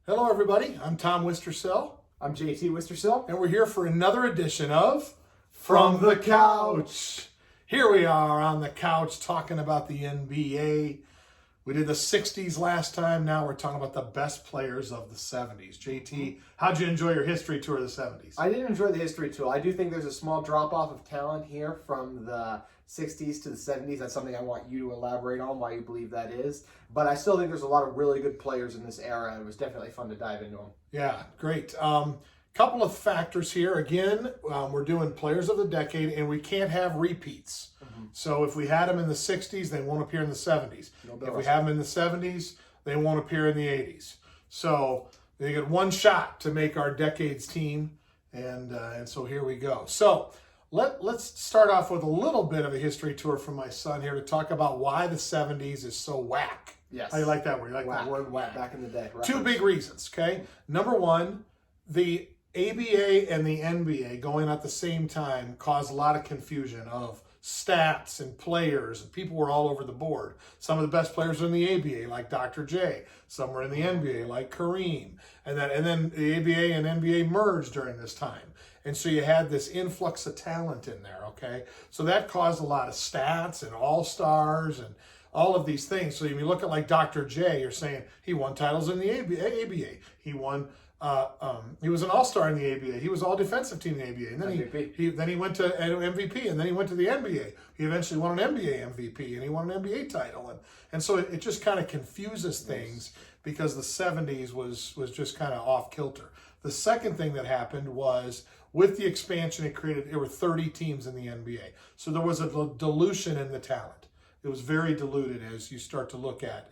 Hello, everybody. I'm Tom Wistrcill. I'm JT Wistrcill. And we're here for another edition of From the Couch. Here we are on the couch talking about the NBA. We did the 60s last time. Now we're talking about the best players of the 70s. JT, how'd you enjoy your history tour of the 70s? I did enjoy the history tour. I do think there's a small drop-off of talent here from the 60s to the 70s. That's something I want you to elaborate on, why you believe that is. But I still think there's a lot of really good players in this era. It was definitely fun to dive into them. Yeah, great. Couple of factors here. Again, we're doing players of the decade, and we can't have repeats. So if we had them in the 60s, they won't appear in the 70s. If we have them in the 70s, they won't appear in the 80s. So they get one shot to make our decades team, and so here we go. So let's start off with a little bit of a history tour from my son here to talk about why the 70s is so whack. Yes. How do you like that word? You like Whack. that word whack? Back in the day. Two big reasons, okay? Number one, the ABA and the NBA going at the same time caused a lot of confusion of stats and players, and people were all over the board. Some of the best players were in the ABA, like Dr. J. Some were in the NBA, like Kareem. And then the ABA and NBA merged during this time. And so you had this influx of talent in there, okay? So that caused a lot of stats and all-stars and all of these things. So if you look at like Dr. J, you're saying he won titles in the ABA. He won. He was an all-star in the ABA. He was all-defensive team in the ABA. And then he went to MVP, and then he went to the NBA. He eventually won an NBA MVP, and he won an NBA title. And so it just kind of confuses things because the 70s was just kind of off-kilter. The second thing that happened was with the expansion, there were 30 teams in the NBA. So there was a dilution in the talent. It was very diluted as you start to look at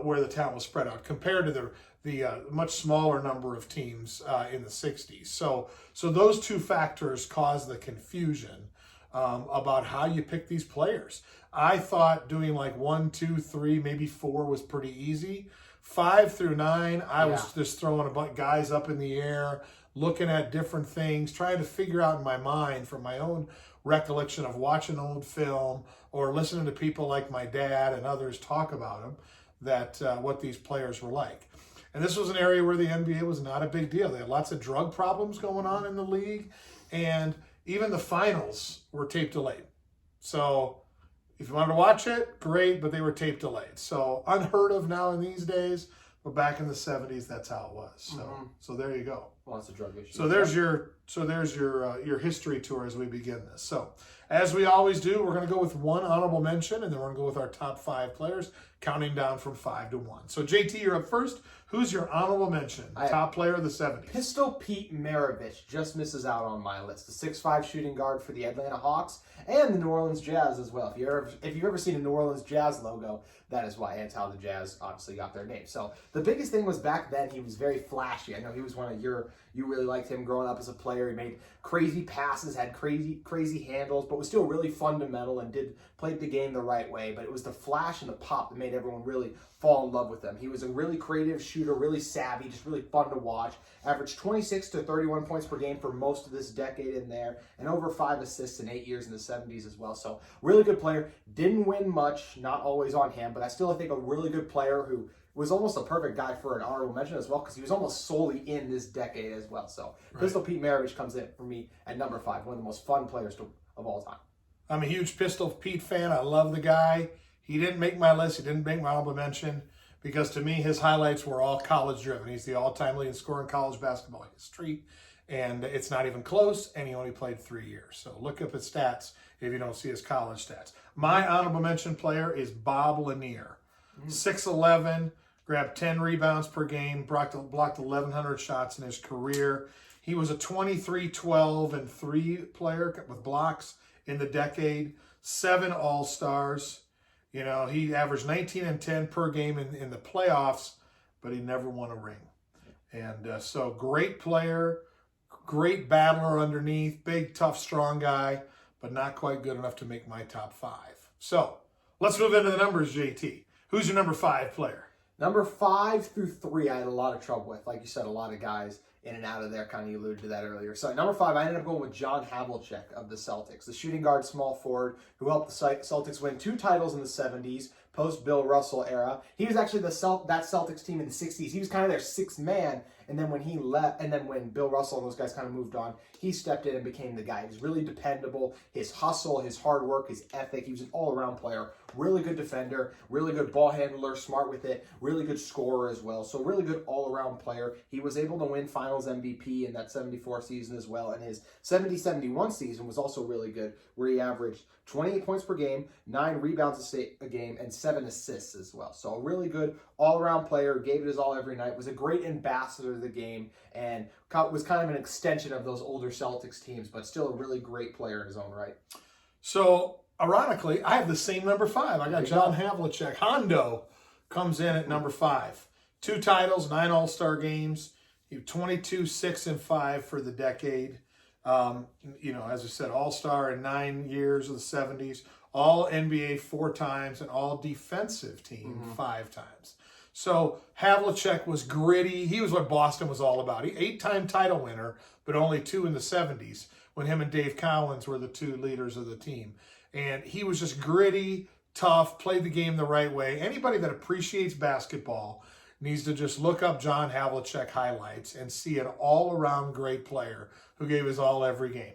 where the talent was spread out compared to the much smaller number of teams in the 60s. So those two factors caused the confusion about how you pick these players. I thought doing like 1, 2, 3, maybe 4 was pretty easy. 5 through 9, I was just throwing a bunch of guys up in the air, looking at different things, trying to figure out in my mind from my own recollection of watching old film or listening to people like my dad and others talk about them, that what these players were like. And this was an area where the NBA was not a big deal. They had lots of drug problems going on in the league, and even the finals were tape delayed. So if you wanted to watch it, great, but they were tape delayed. So unheard of now in these days, but back in the 70s, that's how it was. So there you go. Lots of drug issues. So there's your history tour as we begin this. So as we always do, we're going to go with one honorable mention, and then we're going to go with our top 5 players, counting down from 5 to 1. So JT, you're up first. Who's your honorable mention? Top player of the 70s. Pistol Pete Maravich just misses out on my list. The 6'5" shooting guard for the Atlanta Hawks and the New Orleans Jazz as well. If you've ever seen a New Orleans Jazz logo, that is why. That's how the Jazz obviously got their name. So the biggest thing was back then he was very flashy. I know he was one of you really liked him growing up as a player. He made crazy passes, had crazy handles, but was still really fundamental and played the game the right way. But it was the flash and the pop that made everyone really fall in love with him. He was a really creative shooter, really savvy, just really fun to watch. Averaged 26 to 31 points per game for most of this decade in there, and over 5 assists in 8 years in the 70s as well. So really good player. Didn't win much, not always on him, but I still think a really good player who was almost a perfect guy for an honorable mention as well, because he was almost solely in this decade as well. So Pistol Pete Maravich comes in for me at number 5, one of the most fun players of all time. I'm a huge Pistol Pete fan. I love the guy. He didn't make my list. He didn't make my honorable mention because to me his highlights were all college driven. He's the all-time leading scorer in college basketball history, and it's not even close, and he only played 3 years. So look up his stats if you don't see his college stats. My honorable mention player is Bob Lanier. 6'11", grabbed 10 rebounds per game, blocked 1,100 shots in his career. He was a 23-12-3 player with blocks in the decade, 7 All-Stars. You know, he averaged 19 and 10 per game in the playoffs, but he never won a ring. And so great player, great battler underneath, big, tough, strong guy, but not quite good enough to make my top 5. So let's move into the numbers, JT. Who's your number 5 player? Number 5 through 3, I had a lot of trouble with. Like you said, a lot of guys in and out of there, kind of alluded to that earlier. So number 5, I ended up going with John Havlicek of the Celtics, the shooting guard, small forward, who helped the Celtics win 2 titles in the 70s, post-Bill Russell era. He was actually that Celtics team in the 60s. He was kind of their sixth man, and then when he left, and then when Bill Russell and those guys kind of moved on, he stepped in and became the guy. He was really dependable. His hustle, his hard work, his ethic. He was an all-around player. Really good defender, really good ball handler, smart with it, really good scorer as well. So really good all-around player. He was able to win Finals MVP in that 74 season as well, and his 70-71 season was also really good, where he averaged 28 points per game, 9 rebounds a game, and 7 assists as well. So a really good all-around player, gave it his all every night, was a great ambassador of the game, and was kind of an extension of those older Celtics teams, but still a really great player in his own right. So, ironically, I have the same number 5. I got John Havlicek. Hondo comes in at number 5. 2 titles, 9 All-Star games. He 22, 6, and 5 for the decade. As I said, All-Star in 9 years of the 70s. All NBA 4 times and all defensive team 5 times. So Havlicek was gritty. He was what Boston was all about. He 8-time title winner, but only 2 in the 70s when him and Dave Cowens were the 2 leaders of the team. And he was just gritty, tough, played the game the right way. Anybody that appreciates basketball needs to just look up John Havlicek highlights and see an all-around great player who gave his all every game.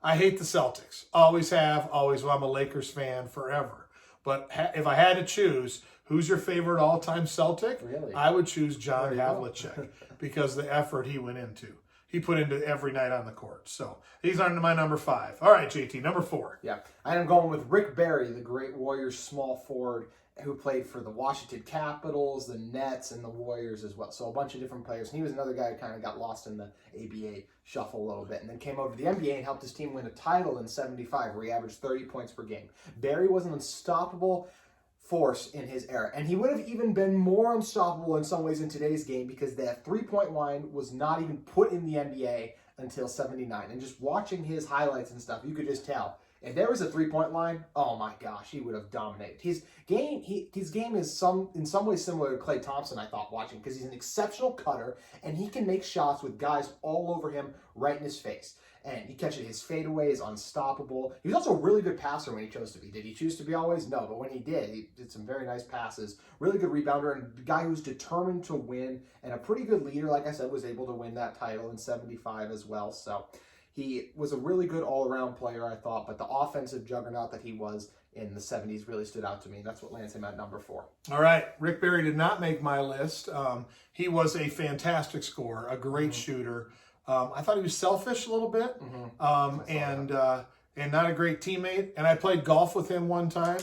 I hate the Celtics. Always have, always will. I'm a Lakers fan forever. But if I had to choose, who's your favorite all-time Celtic? Really? I would choose John Havlicek because the effort he went into. He put into every night on the court. So he's on my number 5. All right, JT, number 4. Yeah, I am going with Rick Barry, the great Warriors small forward who played for the Washington Capitals, the Nets, and the Warriors as well. So a bunch of different players. And he was another guy who kind of got lost in the ABA shuffle a little bit and then came over to the NBA and helped his team win a title in 75 where he averaged 30 points per game. Barry was an unstoppable force in his era. And he would have even been more unstoppable in some ways in today's game because that three-point line was not even put in the NBA until 79. And just watching his highlights and stuff, you could just tell. If there was a three-point line, oh my gosh, he would have dominated. His game is in some ways similar to Klay Thompson, I thought, watching, because he's an exceptional cutter, and he can make shots with guys all over him right in his face. And he catches his fadeaway is unstoppable. He was also a really good passer when he chose to be. Did he choose to be always? No, but when he did some very nice passes. Really good rebounder and a guy who's determined to win and a pretty good leader. Like I said, was able to win that title in 75 as well. So he was a really good all-around player, I thought, but the offensive juggernaut that he was in the 70s really stood out to me. That's what lands him at number 4. All right. Rick Barry did not make my list. He was a fantastic scorer, a great shooter. I thought he was selfish a little bit, and not a great teammate. And I played golf with him one time,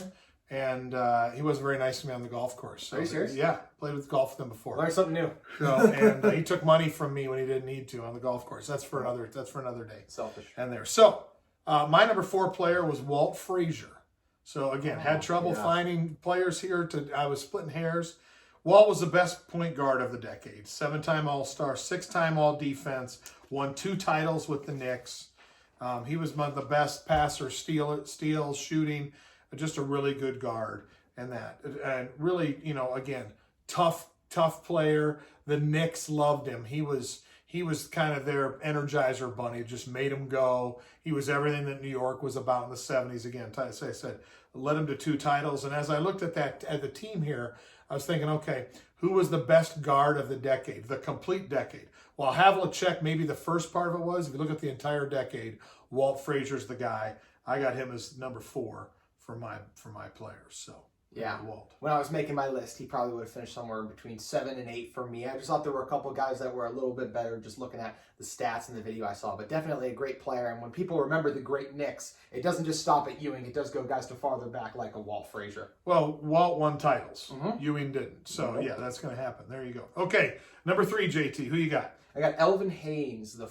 and he wasn't very nice to me on the golf course. So, are you serious? Yeah, played with golf with him before. Learn something new. So, and he took money from me when he didn't need to on the golf course. That's for another day. Selfish. And there. So my number 4 player was Walt Frazier. So again, had trouble finding players here. I was splitting hairs. Walt was the best point guard of the decade. 7-time All-Star, 6-time All-Defense, won 2 titles with the Knicks. He was one of the best passer, steals, shooting, just a really good guard. And really, again, tough player. The Knicks loved him. He was kind of their Energizer bunny, just made him go. He was everything that New York was about in the 70s. Again, as I said, led him to 2 titles. And as I looked at the team here, I was thinking, okay, who was the best guard of the decade, the complete decade? While Havlicek, maybe the first part of it was, if you look at the entire decade, Walt Frazier's the guy. I got him as number 4 for my players. So yeah, Walt. When I was making my list, he probably would have finished somewhere between 7 and 8 for me. I just thought there were a couple guys that were a little bit better just looking at the stats in the video I saw, but definitely a great player. And when people remember the great Knicks, it doesn't just stop at Ewing. It does go guys to farther back like a Walt Frazier. Well, Walt won titles. Ewing didn't. So, yeah, that's going to happen. There you go. Okay, number 3, JT. Who you got? I got Elvin Hayes, the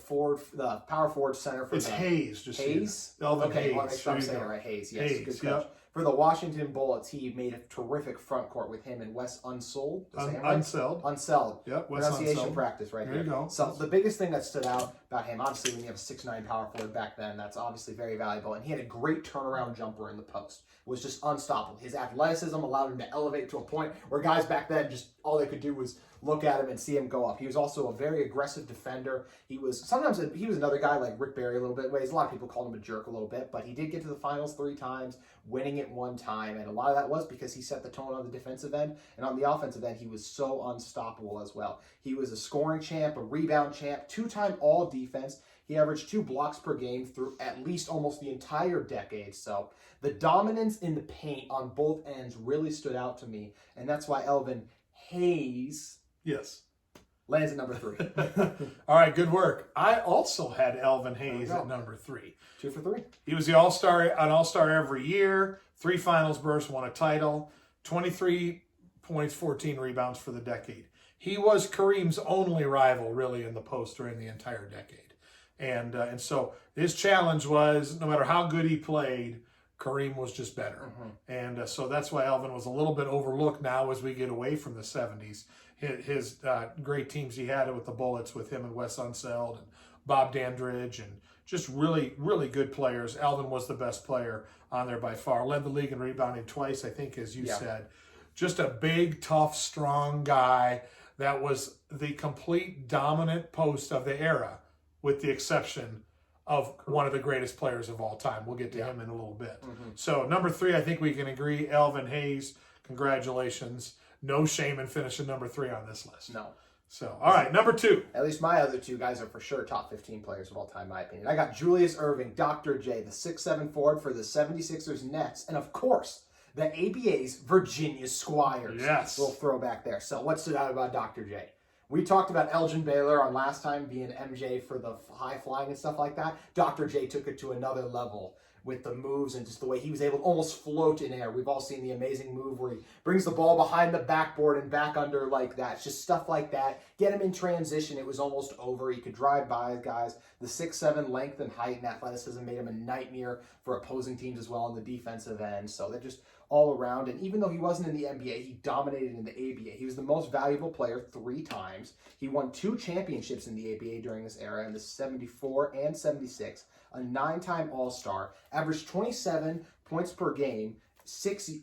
power forward center for It's Hayes. Just Hayes? Elvin okay, Hayes. Well, make sure I'm saying it right. Hayes, yes. Hayes, good coach. For the Washington Bullets, he made a terrific front court with him and Wes Unseld. Unseld. Yep, Wes Pronunciation Unseld. practice right There here. you go. So the biggest thing that stood out about him, obviously when you have a 6'9" power forward back then, that's obviously very valuable. And he had a great turnaround jumper in the post. It was just unstoppable. His athleticism allowed him to elevate to a point where guys back then just all they could do was look at him and see him go up. He was also a very aggressive defender. He was another guy like Rick Barry a little bit ways. A lot of people called him a jerk a little bit, but he did get to the finals 3 times, winning it 1 time, and a lot of that was because he set the tone on the defensive end, and on the offensive end, he was so unstoppable as well. He was a scoring champ, a rebound champ, 2-time all-defense. He averaged 2 blocks per game through at least almost the entire decade. So the dominance in the paint on both ends really stood out to me, and that's why Elvin Hayes lands at number 3. All right, good work. I also had Elvin Hayes at number 3. 2 for 3. He was the an all-star every year, 3 finals berths, won a title, 23 points, 14 rebounds for the decade. He was Kareem's only rival, really, in the post during the entire decade. And so his challenge was, no matter how good he played, Kareem was just better. And so that's why Elvin was a little bit overlooked now as we get away from the 70s. His great teams he had with the Bullets with him and Wes Unseld and Bob Dandridge and just really, really good players. Elvin was the best player on there by far. Led the league in rebounding twice, I think, as you said. Just a big, tough, strong guy that was the complete dominant post of the era, with the exception of one of the greatest players of all time. We'll get to him in a little bit. So number 3, I think we can agree, Elvin Hayes. Congratulations. No shame in finishing number 3 on this list. No. So, all right, number 2. At least my other 2 guys are for sure top 15 players of all time, in my opinion. I got Julius Erving, Dr. J, the 6'7" forward for the 76ers Nets, and of course, the ABA's Virginia Squires. Yes. Little throwback there. So what stood out about Dr. J? We talked about Elgin Baylor on last time being MJ for the high flying and stuff like that. Dr. J took it to another level with the moves and just the way he was able to almost float in air. We've all seen the amazing move where he brings the ball behind the backboard and back under like that. It's just stuff like that. Get him in transition. It was almost over. He could drive by guys. The 6'7" length and height and athleticism made him a nightmare for opposing teams as well on the defensive end. So they're just all around. And even though he wasn't in the NBA, he dominated in the ABA. He was the most valuable player 3 times. He won 2 championships in the ABA during this era, in the 74 and 76. A 9-time All-Star, averaged 27 points per game,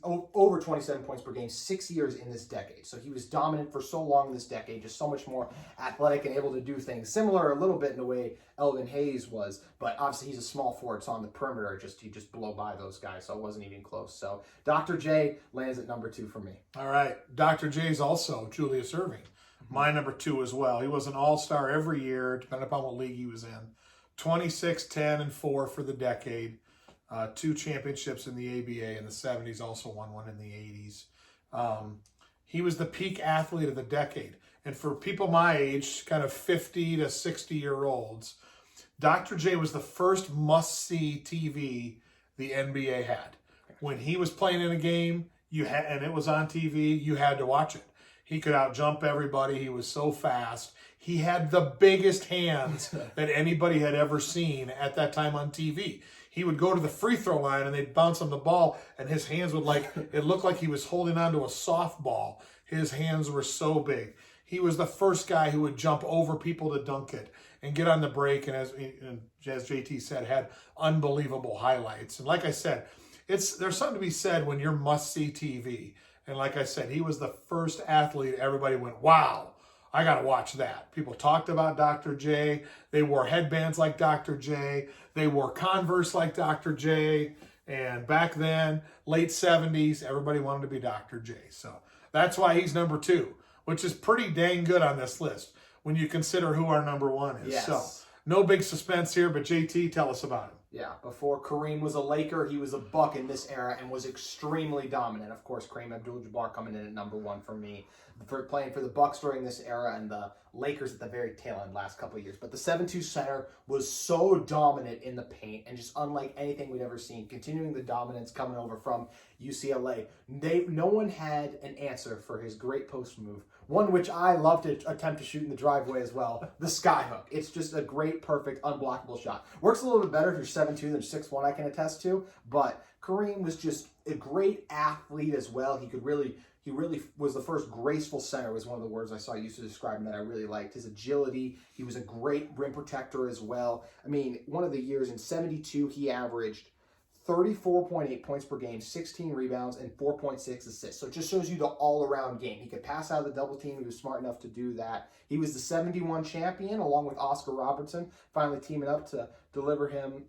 over 27 points per game, 6 years in this decade. So he was dominant for so long in this decade, just so much more athletic and able to do things similar a little bit in the way Elvin Hayes was, but obviously he's a small forward, so on the perimeter, he just blow by those guys, so it wasn't even close. So Dr. J lands at number 2 for me. All right, Dr. J is also Julius Erving. My number 2 as well. He was an all-star every year, depending upon what league he was in. 26, 10, and 4 for the decade. 2 championships in the ABA in the 70s, also won one in the 80s. He was the peak athlete of the decade. And for people my age, kind of 50 to 60-year-olds, Dr. J was the first must-see TV the NBA had. When he was playing in a game, and it was on TV, you had to watch it. He could out-jump everybody. He was so fast. He had the biggest hands that anybody had ever seen at that time on TV. He would go to the free throw line and they'd bounce him the ball, and his hands would it looked like he was holding onto a softball. His hands were so big. He was the first guy who would jump over people to dunk it and get on the break, and as JT said, had unbelievable highlights. And like I said, there's something to be said when you're must-see TV. And like I said, he was the first athlete everybody went, wow, I got to watch that. People talked about Dr. J. They wore headbands like Dr. J. They wore Converse like Dr. J. And back then, late 70s, everybody wanted to be Dr. J. So that's why he's number 2, which is pretty dang good on this list when you consider who our number 1 is. Yes. So no big suspense here, but JT, tell us about him. Yeah, before Kareem was a Laker, he was a Buck in this era and was extremely dominant. Of course, Kareem AbdulJabbar coming in at number 1 for me, for playing for the Bucks during this era and the Lakers at the very tail end last couple of years. But the 7'2" center was so dominant in the paint and just unlike anything we'd ever seen, continuing the dominance coming over from UCLA. No one had an answer for his great post move, one which I love to attempt to shoot in the driveway as well, the skyhook. It's just a great, perfect, unblockable shot. Works a little bit better if you're 7'2" than 6'1", I can attest to, but Kareem was just a great athlete as well. He really was the first graceful center, was one of the words I saw used to describe him that I really liked. His agility, he was a great rim protector as well. I mean, one of the years in 72, he averaged 34.8 points per game, 16 rebounds, and 4.6 assists. So it just shows you the all-around game. He could pass out of the double team. He was smart enough to do that. He was the 71 champion, along with Oscar Robertson, finally teaming up to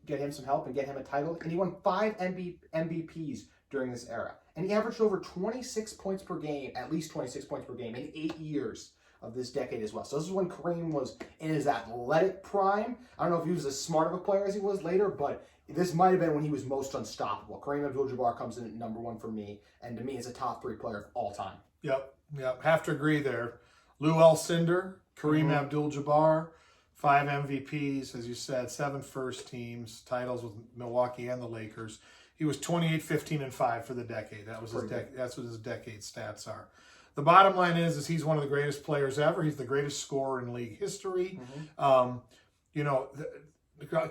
get him some help and get him a title. And he won 5 MVPs during this era. And he averaged over 26 points per game, at least 26 points per game, in 8 years of this decade as well. So this is when Kareem was in his athletic prime. I don't know if he was as smart of a player as he was later, but this might have been when he was most unstoppable. Kareem AbdulJabbar comes in at number 1 for me, and to me is a top 3 player of all time. Yep. Have to agree there. Lou Alcindor, Kareem Abdul-Jabbar, 5 MVPs, as you said, 7 first teams, titles with Milwaukee and the Lakers. He was 28, 15, and 5 for the decade. That's what his decade stats are. The bottom line is he's one of the greatest players ever. He's the greatest scorer in league history. A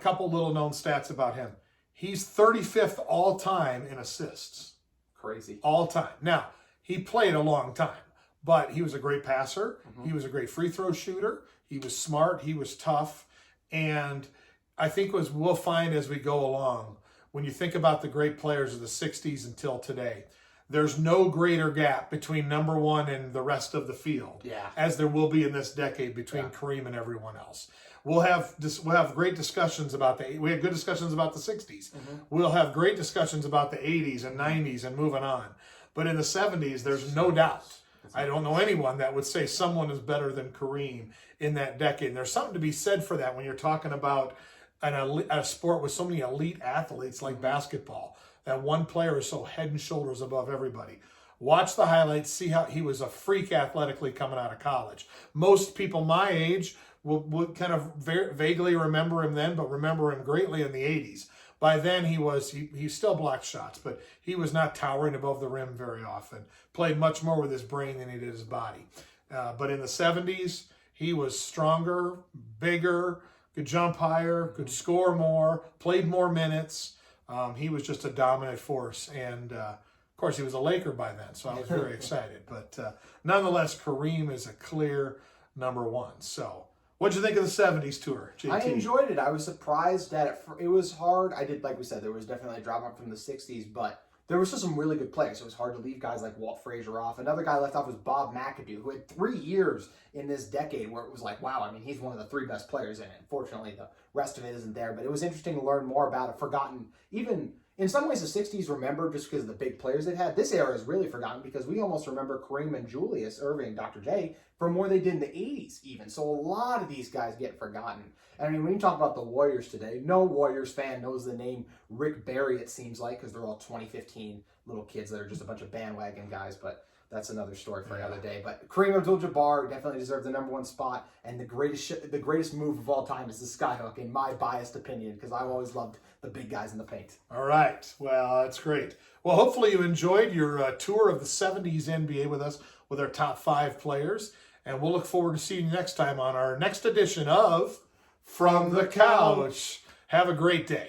couple little known stats about him. He's 35th all time in assists. Crazy. All time. Now, he played a long time, but he was a great passer. He was a great free throw shooter. He was smart. He was tough. And I think we'll find as we go along, when you think about the great players of the 60s until today, there's no greater gap between number 1 and the rest of the field as there will be in this decade between Kareem and everyone else. We'll have great discussions about we had good discussions about the 60s. We'll have great discussions about the 80s and 90s and moving on. But in the 70s, there's no doubt. I don't know anyone that would say someone is better than Kareem in that decade. And there's something to be said for that when you're talking about a sport with so many elite athletes like basketball. That one player is so head and shoulders above everybody. Watch the highlights, see how he was a freak athletically coming out of college. Most people my age will kind of vaguely remember him then, but remember him greatly in the 80s. By then, he still blocked shots, but he was not towering above the rim very often. Played much more with his brain than he did his body. But in the 70s, he was stronger, bigger, could jump higher, could score more, played more minutes. He was just a dominant force. And, of course, he was a Laker by then, so I was very excited. But nonetheless, Kareem is a clear number 1. So what'd you think of the 70s tour, JT? I enjoyed it. I was surprised that it was hard. Like we said, there was definitely a drop off from the 60s, but there were still some really good players. It was hard to leave guys like Walt Frazier off. Another guy left off was Bob McAdoo, who had 3 years in this decade where it was like, wow, I mean, he's one of the 3 best players in it. Fortunately, the rest of it isn't there, but it was interesting to learn more about it. Forgotten, even in some ways, the 60s remembered just because of the big players they had. This era is really forgotten because we almost remember Kareem and Julius Erving, Dr. J, for more they did in the 80s even. So a lot of these guys get forgotten. I mean, when you talk about the Warriors today, no Warriors fan knows the name Rick Barry, it seems like, because they're all 2015 little kids that are just a bunch of bandwagon guys, but that's another story for another day. But Kareem AbdulJabbar definitely deserved the number 1 spot, and the greatest move of all time is the skyhook, in my biased opinion, because I've always loved the big guys in the paint. All right. Well, that's great. Well, hopefully you enjoyed your tour of the 70s NBA with us with our top 5 players, and we'll look forward to seeing you next time on our next edition of From the Couch. Have a great day.